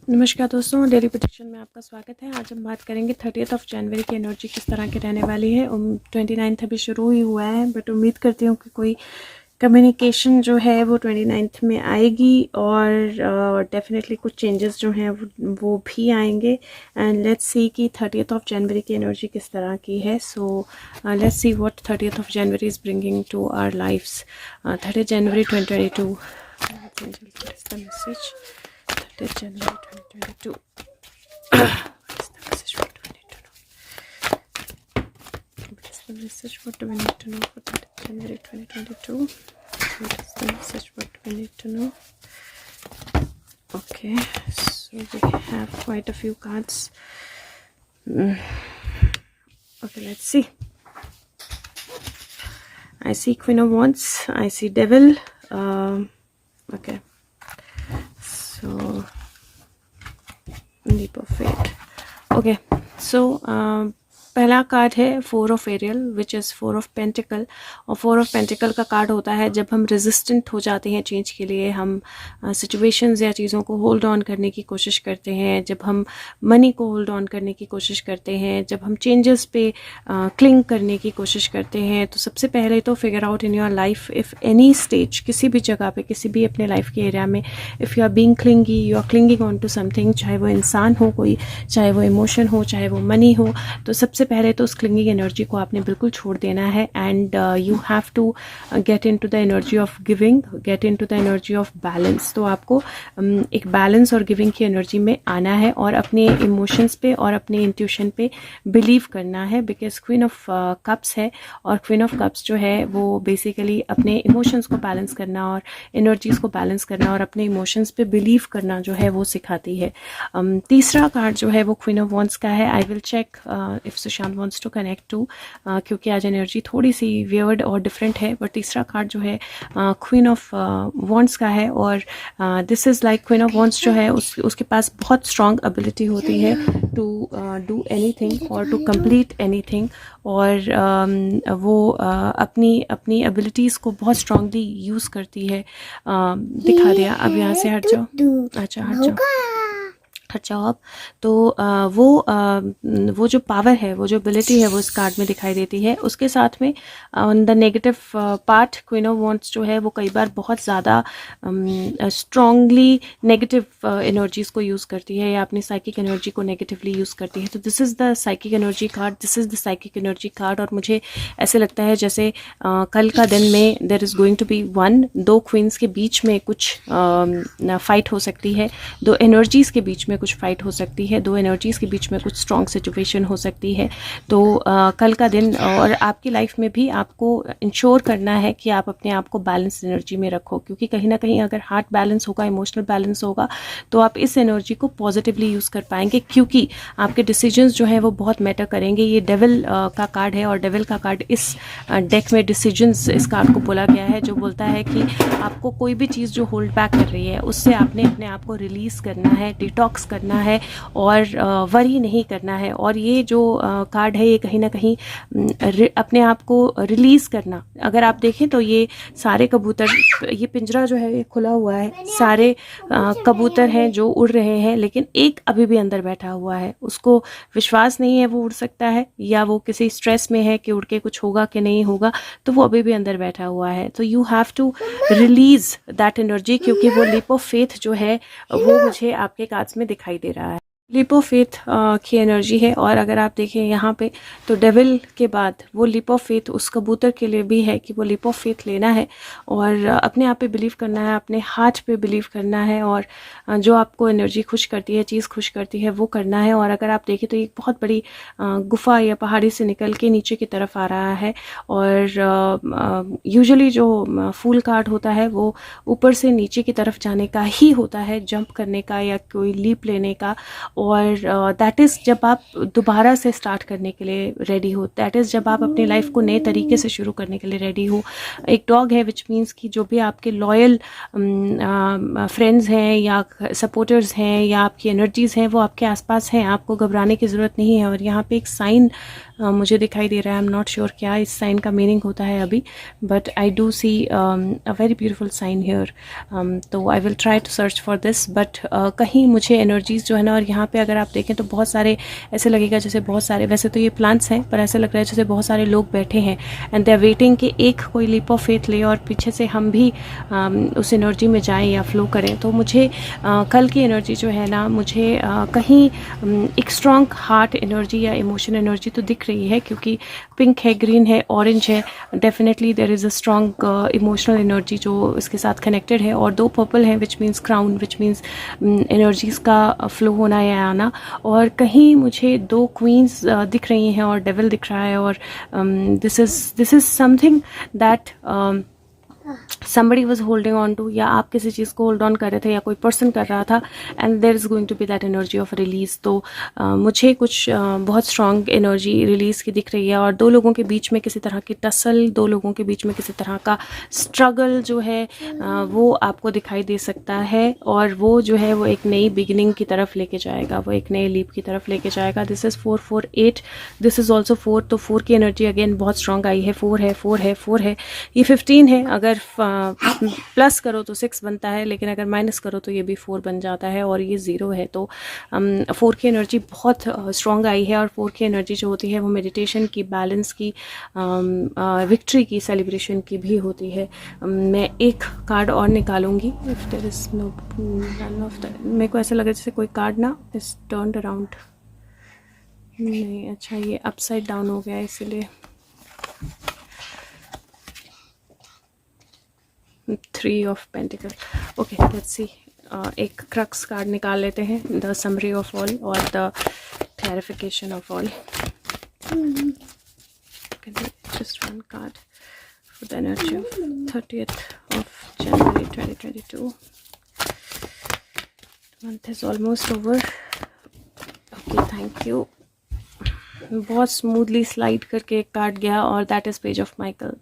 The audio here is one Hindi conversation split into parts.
नमस्कार दोस्तों, डेली प्रेडिक्शन में आपका स्वागत है। आज हम बात करेंगे 30 जनवरी की एनर्जी किस तरह की रहने वाली है। 29 अभी शुरू ही हुआ है, बट उम्मीद करती हूँ कि कोई कम्युनिकेशन जो है वो 29 में आएगी और डेफिनेटली कुछ चेंजेस जो हैं वो भी आएंगे। एंड लेट्स सी कि 30 जनवरी की एनर्जी किस तरह की है। So let's see what 30 January is bringing to our lifes. 30 January 2022 message 30 January 2022. What is the message? What do we need to know? What is the message? What do we need to know for 30 January 2022? What is the message? What do we need to know? Okay, so we have quite a few cards. Okay, let's see. I see Queen of Wands. I see Devil. Okay. So leap of faith. Okay, so पहला कार्ड है 4 of aerial which is 4 of pentacle. और 4 ऑफ पेंटिकल का कार्ड होता है जब हम रेजिस्टेंट हो जाते हैं चेंज के लिए, हम सिचुएशंस या चीज़ों को होल्ड ऑन करने की कोशिश करते हैं, जब हम मनी को होल्ड ऑन करने की कोशिश करते हैं, जब हम चेंजेस पे क्लिंग करने की कोशिश करते हैं। तो सबसे पहले तो figure out in your life if any stage, किसी भी जगह पे, किसी भी अपने लाइफ के एरिया में, if you are being clingy, you are clinging on to something, चाहे वो इंसान हो कोई, चाहे वो इमोशन हो, चाहे वो मनी हो, तो सबसे पहले तो उस क्लिंगिंग एनर्जी को आपने बिल्कुल छोड़ देना है। And you have to get into the energy of giving, get into the energy of balance. तो आपको एक बैलेंस और गिविंग की एनर्जी में आना है और अपने इमोशंस पे और अपने इंट्यूशन पे बिलीव करना है, बिकॉज क्वीन ऑफ कप्स है और क्वीन ऑफ कप्स जो है वो बेसिकली अपने इमोशंस को बैलेंस करना और एनर्जीज को बैलेंस करना और अपने इमोशंस पे बिलीव करना जो है वो सिखाती है। तीसरा कार्ड जो है वो क्वीन ऑफ वॉन्ड्स का है। I will check if Sushant wants to connect to, क्योंकि आज एनर्जी थोड़ी सी वियर्ड और डिफरेंट है। बट तीसरा कार्ड जो है क्वीन ऑफ वॉन्ड्स का है और this is like queen of wands जो है उसके पास बहुत स्ट्रॉन्ग एबिलिटी होती है टू डू एनीथिंग और टू कंप्लीट एनीथिंग। और वो अपनी एबिलिटीज़ को बहुत स्ट्रांगली यूज़ करती है। दिखा दिया, अब यहाँ से हट जाओ। अच्छा, हट जाओ, हट जाओ आप। तो वो जो पावर है, वो जो एबिलिटी है वो इस कार्ड में दिखाई देती है। उसके साथ में on the negative part queen of wands जो है वो कई बार बहुत ज़्यादा स्ट्रांगली नेगेटिव एनर्जीज़ को यूज़ करती है या अपनी साइकिक एनर्जी को नेगेटिवली यूज़ करती है। तो this is the psychic energy card, this is the psychic energy card. और मुझे ऐसे लगता है जैसे कल का दिन में there is going to be दो क्वींस के बीच में कुछ फाइट हो सकती है, दो एनर्जीज़ के बीच में कुछ फाइट हो सकती है, दो एनर्जीज़ के बीच में कुछ स्ट्रॉन्ग सिचुएशन हो सकती है। तो कल का दिन और आपकी लाइफ में भी आपको इंश्योर करना है कि आप अपने आप को बैलेंस एनर्जी में रखो, क्योंकि कहीं ना कहीं अगर हार्ट बैलेंस होगा, इमोशनल बैलेंस होगा, तो आप इस एनर्जी को पॉजिटिवली यूज़ कर पाएंगे, क्योंकि आपके डिसीजंस जो है वो बहुत मैटर करेंगे। ये डेविल का कार्ड है और डेविल का कार्ड इस डेक में डिसीजंस, इस कार्ड को बोला गया है, जो बोलता है कि आपको कोई भी चीज़ जो होल्ड बैक कर रही है उससे आपने अपने आप को रिलीज़ करना है, डिटॉक्स करना है और वरी नहीं करना है। और ये जो कार्ड है ये कहीं ना कहीं अपने आप को रिलीज़ करना, अगर आप देखें तो ये सारे कबूतर, ये पिंजरा जो है ये खुला हुआ है, सारे कबूतर हैं जो उड़ रहे हैं, लेकिन एक अभी भी अंदर बैठा हुआ है, उसको विश्वास नहीं है वो उड़ सकता है, या वो किसी स्ट्रेस में है कि उड़ के कुछ होगा कि नहीं होगा, तो वो अभी भी अंदर बैठा हुआ है। तो you have to release that energy, क्योंकि वो लीप ऑफ फेथ जो है वो मुझे आपके कार्ड्स में दिखाई दे रहा है। लीप ऑफ फेथ की एनर्जी है। और अगर आप देखें यहाँ पे तो डेविल के बाद वो लीप ऑफ फेथ उस कबूतर के लिए भी है कि वो लीप ऑफ फेथ लेना है और अपने आप पे बिलीव करना है, अपने हार्ट पे बिलीव करना है और जो आपको एनर्जी खुश करती है, चीज़ खुश करती है, वो करना है। और अगर आप देखें तो एक बहुत बड़ी गुफा या पहाड़ी से निकल के नीचे की तरफ आ रहा है और यूजुअली जो फूल कार्ड होता है वो ऊपर से नीचे की तरफ जाने का ही होता है, जंप करने का या कोई लीप लेने का। और दैट इज़ जब आप दोबारा से स्टार्ट करने के लिए रेडी हो, दैट इज़ जब आप अपनी लाइफ को नए तरीके से शुरू करने के लिए रेडी हो। एक डॉग है विच मीन्स कि जो भी आपके लॉयल फ्रेंड्स हैं या सपोर्टर्स हैं या आपकी एनर्जीज़ हैं वो आपके आसपास हैं, आपको घबराने की ज़रूरत नहीं है। और यहाँ पे एक साइन मुझे दिखाई दे रहा है। आई एम नॉट श्योर क्या इस साइन का मीनिंग होता है अभी, but I do see a very beautiful sign here. तो I will try to search for this, but कहीं मुझे एनर्जीज जो है ना, और यहाँ पे अगर आप देखें तो बहुत सारे ऐसे लगेगा जैसे बहुत सारे, वैसे तो ये प्लांट्स हैं पर ऐसे लग रहा है जैसे बहुत सारे लोग बैठे हैं एंड दे आर वेटिंग कि एक कोई लीप ऑफ फेथ ले और पीछे से हम भी उस एनर्जी में जाएं या फ्लो करें। तो मुझे कल की एनर्जी जो है ना, मुझे कहीं एक स्ट्रॉन्ग हार्ट एनर्जी या इमोशन एनर्जी तो दिख रही है, क्योंकि पिंक है, ग्रीन है, ऑरेंज है, definitely there is a strong emotional energy जो इसके साथ कनेक्टेड है। और 2 पर्पल है which means crown, which means energies का फ्लो होना या आना। और कहीं मुझे 2 क्वींस दिख रही हैं और डेविल दिख रहा है। और this is something that somebody was holding on to, या आप किसी चीज़ को होल्ड ऑन कर रहे थे या कोई पर्सन कर रहा था, and there is going to be that energy of release. तो मुझे कुछ बहुत स्ट्रॉन्ग एनर्जी रिलीज़ की दिख रही है। और 2 लोगों के बीच में किसी तरह की टसल, 2 लोगों के बीच में किसी तरह का स्ट्रगल जो है वो आपको दिखाई दे सकता है। और वो जो है वो एक नई बिगिनिंग की तरफ लेके जाएगा, वो एक नए लीप की तरफ लेके जाएगा। This is 4 4 8, this is also 4। तो 4 की एनर्जी अगेन बहुत स्ट्रॉन्ग आई है। 4 है, 4 है, 4 है, ये 15 है। अगर प्लस करो तो 6 बनता है, लेकिन अगर माइनस करो तो ये भी 4 बन जाता है, और ये 0 है। तो 4 की एनर्जी बहुत स्ट्रॉन्ग आई है। और 4 की एनर्जी जो होती है वो मेडिटेशन की, बैलेंस की, विक्ट्री की, सेलिब्रेशन की भी होती है। मैं एक कार्ड और निकालूंगी। If there is no none of the, मेरे को ऐसा लगा जैसे कोई कार्ड ना इज टर्न्ड अराउंड। नहीं, अच्छा ये अपसाइड डाउन हो गया इसलिए। 3 of pentacle. Okay, let's see. एक क्रक्स कार्ड निकाल लेते हैं, द समरी ऑफ ऑल और the clarification of all. Just 1 card for the energy of 30th of January 2022. The month is almost over. Okay, thank you. बहुत स्मूथली स्लाइड करके एक कार्ड गया, और that is page of Michael.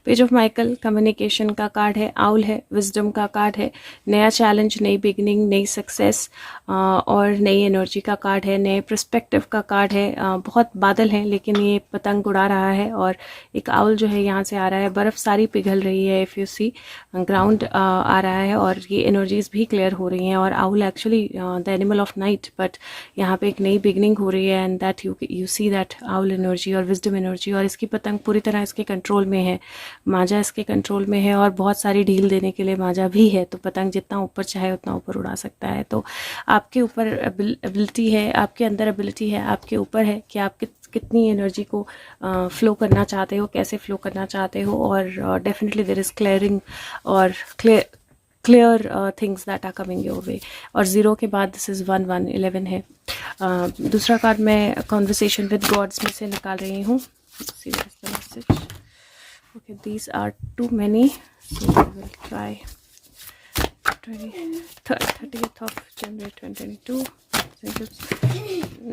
Page of Michael communication का कार्ड है, आउल है, विजडम का कार्ड है, नया चैलेंज, नई बिगिनिंग, नई सक्सेस और नई एनर्जी का कार्ड है, नए पर्सपेक्टिव का कार्ड है। बहुत बादल हैं लेकिन ये पतंग उड़ा रहा है, और एक आउल जो है यहाँ से आ रहा है। बर्फ़ सारी पिघल रही है, इफ़ यू सी ग्राउंड आ रहा है, और ये एनर्जीज भी क्लियर हो रही हैं। और owl actually the animal of night, but यहाँ पे एक नई बिगिनिंग हो रही है, and that you see that owl energy और विजडम एनर्जी। और इसकी पतंग पूरी तरह इसके कंट्रोल में है, माजा इसके कंट्रोल में है, और बहुत सारी ढील देने के लिए माजा भी है। तो पतंग जितना ऊपर चाहे उतना ऊपर उड़ा सकता है। तो आपके ऊपर एबिलिटी है, आपके अंदर एबिलिटी है, आपके ऊपर है कि आप कितनी एनर्जी को फ्लो करना चाहते हो, कैसे फ्लो करना चाहते हो। और डेफिनेटली देयर इज़ क्लियरिंग और clear things that are coming your way. और 0 के बाद दिस इज़ 1 1 11 है। दूसरा कार्ड मैं कॉन्वर्सेशन विद गॉड्स में से निकाल रही हूँ। Okay, these are too many, so I will try 30th of January 2022.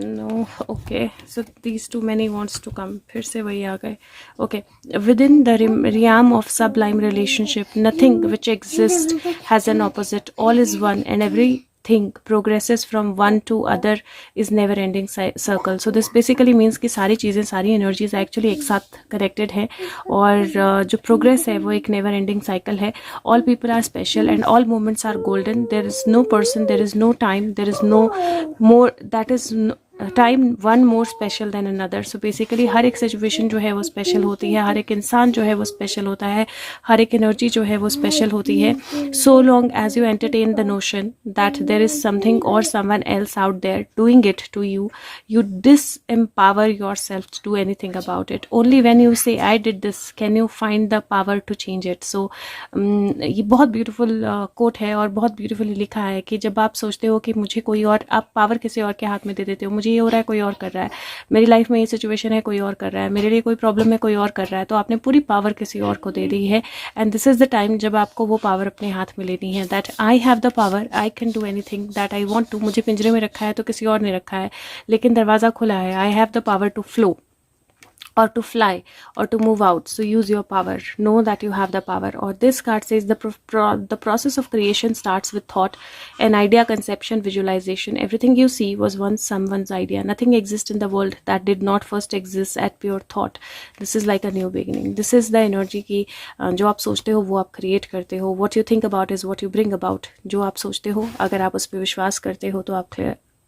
No, okay, so these too many wants to come. फिर से वही आ गए। Okay, within the realm of sublime relationship, nothing which exists has an opposite. All is one, and everything progresses from one to other is never ending circle. So this basically means कि सारी चीज़ें, सारी energies actually एक साथ connected हैं, और जो progress है वो एक never ending cycle है। All people are special and all moments are golden. There is no person, there is no time, there is no more, that is time one more special than another. So basically हर एक सिचुएशन जो है वो स्पेशल होती है, हर एक इंसान जो है वो स्पेशल होता है, हर एक एनर्जी जो है वो स्पेशल होती है। So long as you entertain the notion that there is something or someone else out there doing it to you, you disempower yourself to do anything about it. Only when you say I did this can you find the power to change it. So ये बहुत ब्यूटीफुल कोट है, और बहुत ब्यूटीफुली लिखा है कि जब आप सोचते हो कि मुझे कोई और, आप पावर किसी और के हाथ में दे देते हो, मुझे ये हो रहा है कोई और कर रहा है, मेरी लाइफ में ये सिचुएशन है कोई और कर रहा है, मेरे लिए कोई प्रॉब्लम है कोई और कर रहा है, तो आपने पूरी पावर किसी और को दे दी है। And this is the time जब आपको वो पावर अपने हाथ में लेनी है, that I have the power, I can do anything that I want to. मुझे पिंजरे में रखा है तो किसी और ने रखा है, लेकिन दरवाज़ा खुला है। I have the power to flow. or to fly or to move out. So use your power, know that you have the power. Or this card says the process of creation starts with thought, an idea, conception, visualization. Everything you see was once someone's idea. Nothing exists in the world that did not first exist at pure thought. This is like a new beginning. This is the energy की जो आप सोचते हो वो आप create करते हो. What you think about is what you bring about. जो आप सोचते हो, अगर आप उस पर विश्वास करते हो तो आप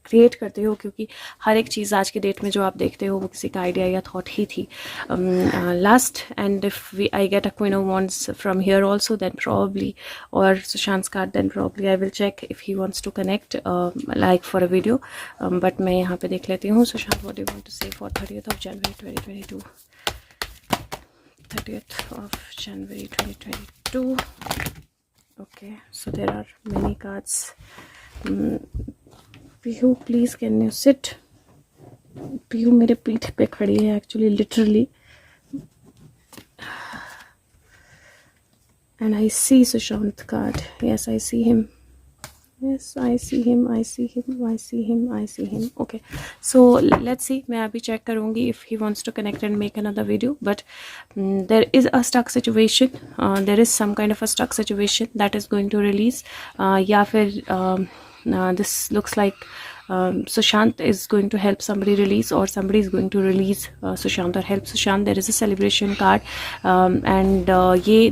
क्रिएट करते हो, क्योंकि हर एक चीज़ आज के डेट में जो आप देखते हो वो किसी का आइडिया या थॉट ही थी. Last, and if I get a queen of wands from here also, then probably, और Sushant card, then probably I will check if he wants to connect like for a video. But मैं यहाँ पे देख लेती हूँ. Sushant, what do you want to say for 30th of January 2022? 30th of January 2022. Okay, so there are many cards. Pihu, please can you sit? Pihu मेरे पीठ पे खड़ी है actually, literally. And I see Sushant card. Yes, I see him. Yes, I see him, I see him, I see him, I see him. Okay, so let's see. मैं अभी check करूँगी if he wants to connect and make another video. But there is a stuck situation. There is some kind of a stuck situation that is going to release. या फिर this looks like Sushant is going to help somebody release, or somebody is going to release Sushant or help Sushant. There is a celebration card, and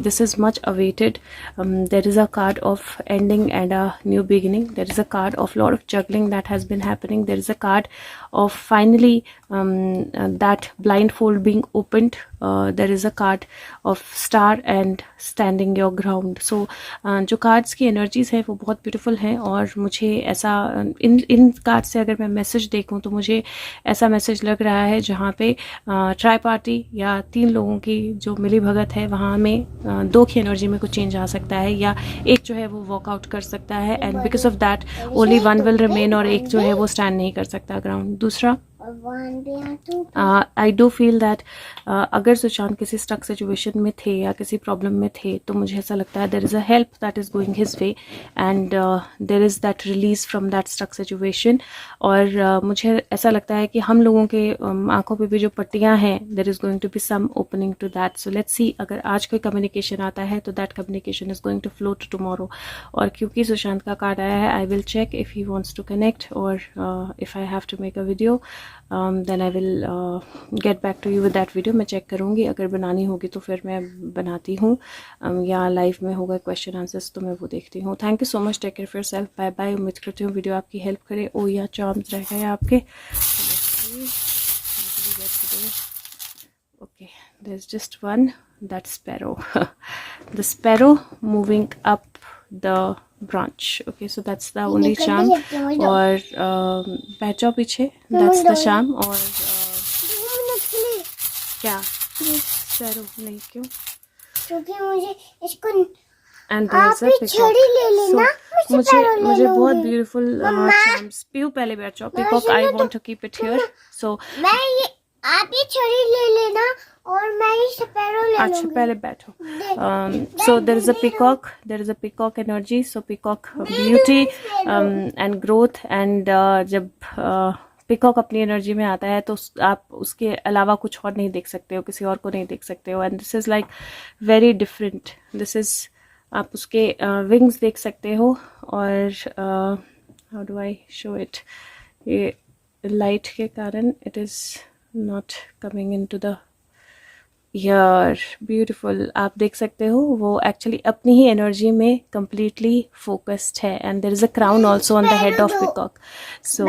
this is much awaited. There is a card of ending and a new beginning. There is a card of lot of juggling that has been happening. There is a card of finally that blindfold being opened. There is a card of star and standing your ground. So जो cards की energies है वो बहुत beautiful है, और मुझे ऐसा इन कार्ड से अगर मैं मैसेज देखूं तो मुझे ऐसा मैसेज लग रहा है जहाँ पे ट्राई पार्टी या 3 लोगों की जो मिली भगत है वहाँ में 2 की एनर्जी में कुछ चेंज आ सकता है, या एक जो है वो वॉकआउट कर सकता है, and because of that only 1 will remain, और एक जो है वो स्टैंड नहीं कर सकता ग्राउंड. दूसरा, आई डू फील दैट अगर सुशांत किसी स्टक सिचुएशन में थे या किसी प्रॉब्लम में थे तो मुझे ऐसा लगता है there is a help that is going his way, and there is that release from that stuck situation. और मुझे ऐसा लगता है कि हम लोगों के आंखों पे भी जो पट्टियां हैं, there is going to be some opening to that. So let's see, अगर आज कोई कम्युनिकेशन आता है तो that communication is going to flow to tomorrow. और क्योंकि सुशांत का कार्ड आया है, I will check if he wants to connect, और if I have to make a video then I will get back to you with that video. मैं चेक करूँगी, अगर बनानी होगी तो फिर मैं बनाती हूँ, या लाइव में होगा क्वेश्चन आंसर्स तो मैं वो देखती हूँ. Thank you so much, take care of yourself, bye bye. उम्मीद करती हूँ वीडियो आपकी हेल्प करे. ओ या चार्म्स रह गए आपके. Okay, there is just one, that sparrow. The sparrow moving up the branch. Okay, so that's the only charm. और बैठ जाओ पीछे, that's the charm. और क्या सरो नहीं, क्यों? क्योंकि मुझे इसको एंड मुझे बहुत ब्यूटीफुल charms. पीयू पहले बैठ जाओ. Peacock I want to keep it here. So आप ये छड़ी ले लेना और मैं ये स्पैरो ले लूंगी. अच्छा, पहले बैठो. So there is a peacock. There is a peacock energy. So peacock beauty and growth. And जब पिकॉक अपनी एनर्जी में आता है तो आप उसके अलावा कुछ और नहीं देख सकते हो, किसी और को नहीं देख सकते हो. And this is like very different. This is, आप उसके विंग्स देख सकते हो. और how do I show it, ये लाइट के कारण it is not coming in to the यार. ब्यूटिफुल, आप देख सकते हो वो एक्चुअली अपनी ही एनर्जी में कम्प्लीटली फोकस्ड है. And there is a crown also on the head of peacock. So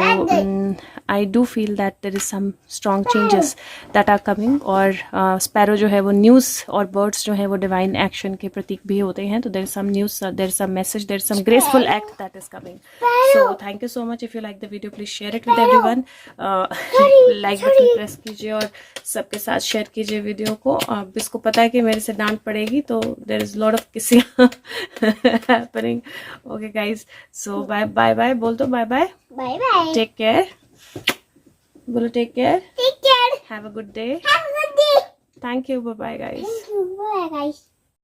I do feel that there is some strong changes that are coming. और स्पैरो जो है वो न्यूज़, और बर्ड्स जो है वो डिवाइन एक्शन के प्रतीक भी होते हैं. तो there is some news, there is some message, there is some graceful act that is coming. So thank you so much. If you like the video please share it with everyone. Like button press कीजिए और सबके साथ शेयर कीजिए वीडियो को. अब इसको पता है कि मेरे से डांट पड़ेगी, तो there is lot of kissing happening. Okay guys, so bye bye bye बोल दो. Bye bye, bye bye, take care बोलो. Take care, take care, have a good day. Have a good day. Thank you, bye bye guys. Thank you, bye guys.